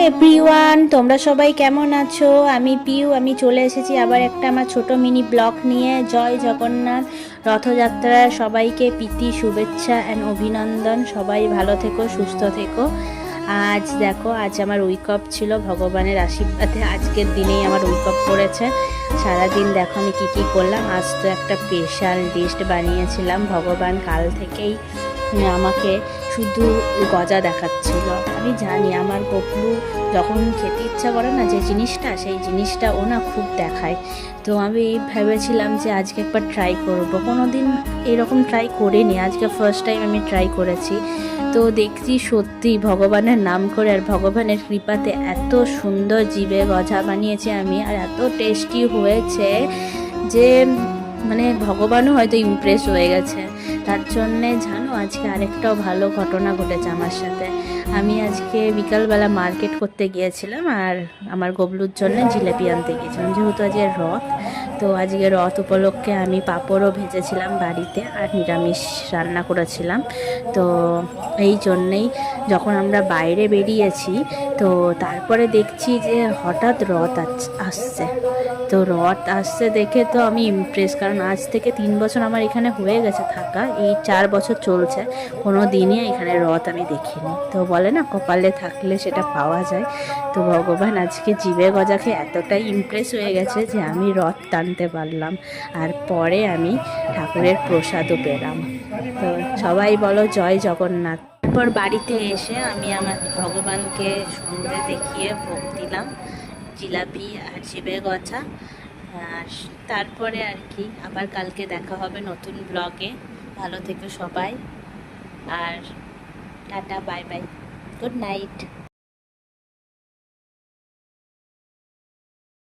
Everyone, তোমরা সবাই কেমন আছো? আমি পিউ। আমি চলে এসেছি আবার একটা আমার ছোট মিনি ব্লগ নিয়ে। জয় জগন্নাথ, রথযাত্রার সবাইকে প্রীতি শুভেচ্ছা অ্যান্ড অভিনন্দন। সবাই ভালো থেকো, সুস্থ থেকো। আজ দেখো, আজ আমার উইক অফ ছিল ভগবানের আশীর্বাদে। আজকের দিনেই আমার উইক অফ পড়েছে। সারাদিন দেখো আমি কী করলাম। আজ তো একটা স্পেশাল ডিশ বানিয়েছিলাম। ভগবান কাল থেকেই আমাকে শুধু গজা দেখাচ্ছিল। আমি জানি আমার গপলু যখন খেতে ইচ্ছা করে না যে জিনিসটা, সেই জিনিসটা ও না খুব দেখায়। তো আমি ভেবেছিলাম যে আজকে একবার ট্রাই করব। কোনো দিন এরকম ট্রাই করিনি, আজকে ফার্স্ট টাইম আমি ট্রাই করেছি। তো দেখছি সত্যি ভগবানের নাম করে আর ভগবানের কৃপাতে এত সুন্দর জিভে গজা বানিয়েছি আমি, আর এত টেস্টি হয়েছে যে মানে ভগবানও হয়তো ইমপ্রেস হয়ে গেছে। তার জন্যে জানো, আজকে আরেকটাও ভালো ঘটনা ঘটেছে আমার সাথে। আমি আজকে বিকালবেলা মার্কেট করতে গিয়েছিলাম আর আমার গবলুর জন্য জিলেপি আনতে গিয়েছিলাম, যেহেতু আজকে রথ। তো আজকে রথ উপলক্ষে আমি পাঁপড়ও ভেজেছিলাম বাড়িতে আর নিরামিষ রান্না করেছিলাম। তো এই জন্যেই যখন আমরা বাইরে বেরিয়েছি, তো তারপরে দেখছি যে হঠাৎ রথ আসছে। তো রথ আসছে দেখে তো আমি ইমপ্রেস, কারণ আজ থেকে 3 বছর আমার এখানে হয়ে গেছে থাকা, এই 4 বছর চলছে, কোনো দিনই এখানে রথ আমি দেখিনি। তো বলে না, কপালে থাকলে সেটা পাওয়া যায়। তো ভগবান আজকে জিভে গজা খেয়ে এতটাই ইমপ্রেস হয়ে গেছে যে আমি রথ টানতে পারলাম, আর পরে আমি ঠাকুরের প্রসাদও পেলাম। তো সবাই বলো জয় জগন্নাথ। তারপর বাড়িতে এসে আমি আমার ভগবানকে সন্ধে দেখিয়ে ভোগ দিলাম, জিলাপি আর জিভে গজা। আর তারপরে আর কি, আবার কালকে দেখা হবে নতুন ব্লগে। ভালো থেকো সবাই, আর tata, bye bye, good night.